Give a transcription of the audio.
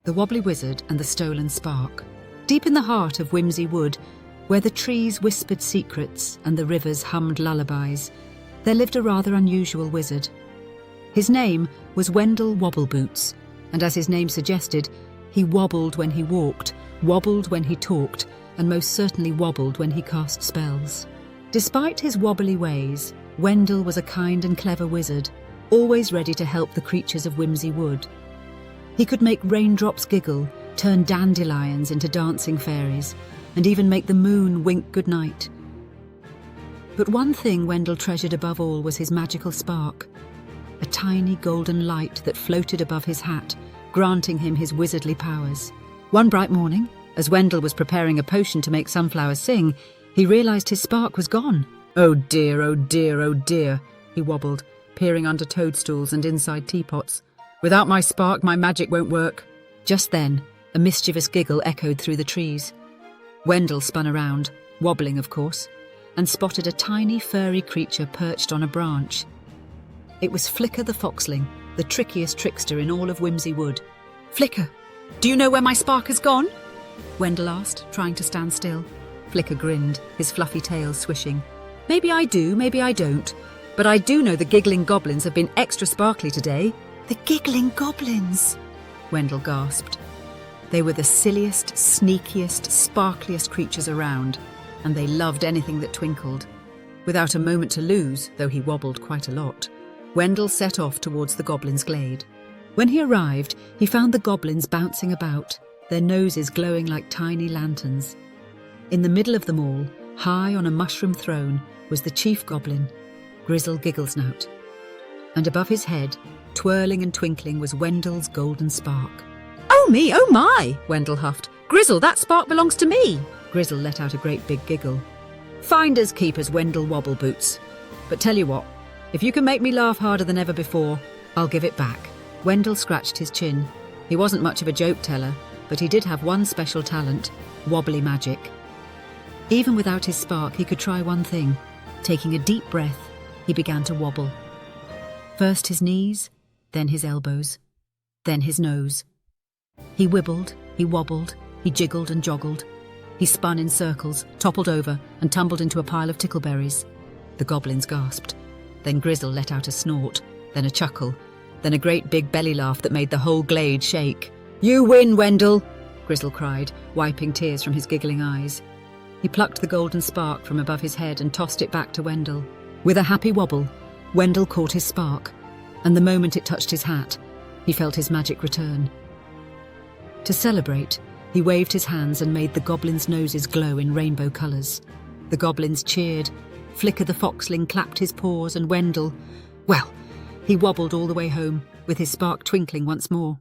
The Wobbly Wizard and the Stolen Spark. Deep in the heart of Whimsy Wood, where the trees whispered secrets and the rivers hummed lullabies, there lived a rather unusual wizard. His name was Wendal Wobbleboots, and as his name suggested, he wobbled when he walked, wobbled when he talked, and most certainly wobbled when he cast spells. Despite his wobbly ways, Wendal was a kind and clever wizard, always ready to help the creatures of Whimsy Wood. He could make raindrops giggle, turn dandelions into dancing fairies, and even make the moon wink goodnight. But one thing Wendal treasured above all was his magical spark, a tiny golden light that floated above his hat, granting him his wizardly powers. One bright morning, as Wendal was preparing a potion to make sunflowers sing, he realised his spark was gone. "Oh dear, oh dear, oh dear," he wobbled, peering under toadstools and inside teapots. "Without my spark, my magic won't work." Just then, a mischievous giggle echoed through the trees. Wendal spun around, wobbling of course, and spotted a tiny furry creature perched on a branch. It was Flicker the Foxling, the trickiest trickster in all of Whimsy Wood. "Flicker, do you know where my spark has gone?" Wendal asked, trying to stand still. Flicker grinned, his fluffy tail swishing. "Maybe I do, maybe I don't, but I do know the Giggling Goblins have been extra sparkly today." "The Giggling Goblins!" Wendal gasped. They were the silliest, sneakiest, sparkliest creatures around, and they loved anything that twinkled. Without a moment to lose, though he wobbled quite a lot, Wendal set off towards the goblins' glade. When he arrived, he found the goblins bouncing about, their noses glowing like tiny lanterns. In the middle of them all, high on a mushroom throne, was the chief goblin, Grizzle Gigglesnout. And above his head, twirling and twinkling, was Wendal's golden spark. "Oh me, oh my!" Wendal huffed. "Grizzle, that spark belongs to me!" Grizzle let out a great big giggle. "Finders keepers, Wendal Wobbleboots. But tell you what, if you can make me laugh harder than ever before, I'll give it back." Wendal scratched his chin. He wasn't much of a joke teller, but he did have one special talent, wobbly magic. Even without his spark, he could try one thing. Taking a deep breath, he began to wobble. First his knees, then his elbows, then his nose. He wibbled, he wobbled, he jiggled and joggled. He spun in circles, toppled over, and tumbled into a pile of tickleberries. The goblins gasped. Then Grizzle let out a snort, then a chuckle, then a great big belly laugh that made the whole glade shake. "You win, Wendal!" Grizzle cried, wiping tears from his giggling eyes. He plucked the golden spark from above his head and tossed it back to Wendal. With a happy wobble, Wendal caught his spark, and the moment it touched his hat, he felt his magic return. To celebrate, he waved his hands and made the goblins' noses glow in rainbow colours. The goblins cheered, Flicker the Foxling clapped his paws, and Wendal, well, he wobbled all the way home, with his spark twinkling once more.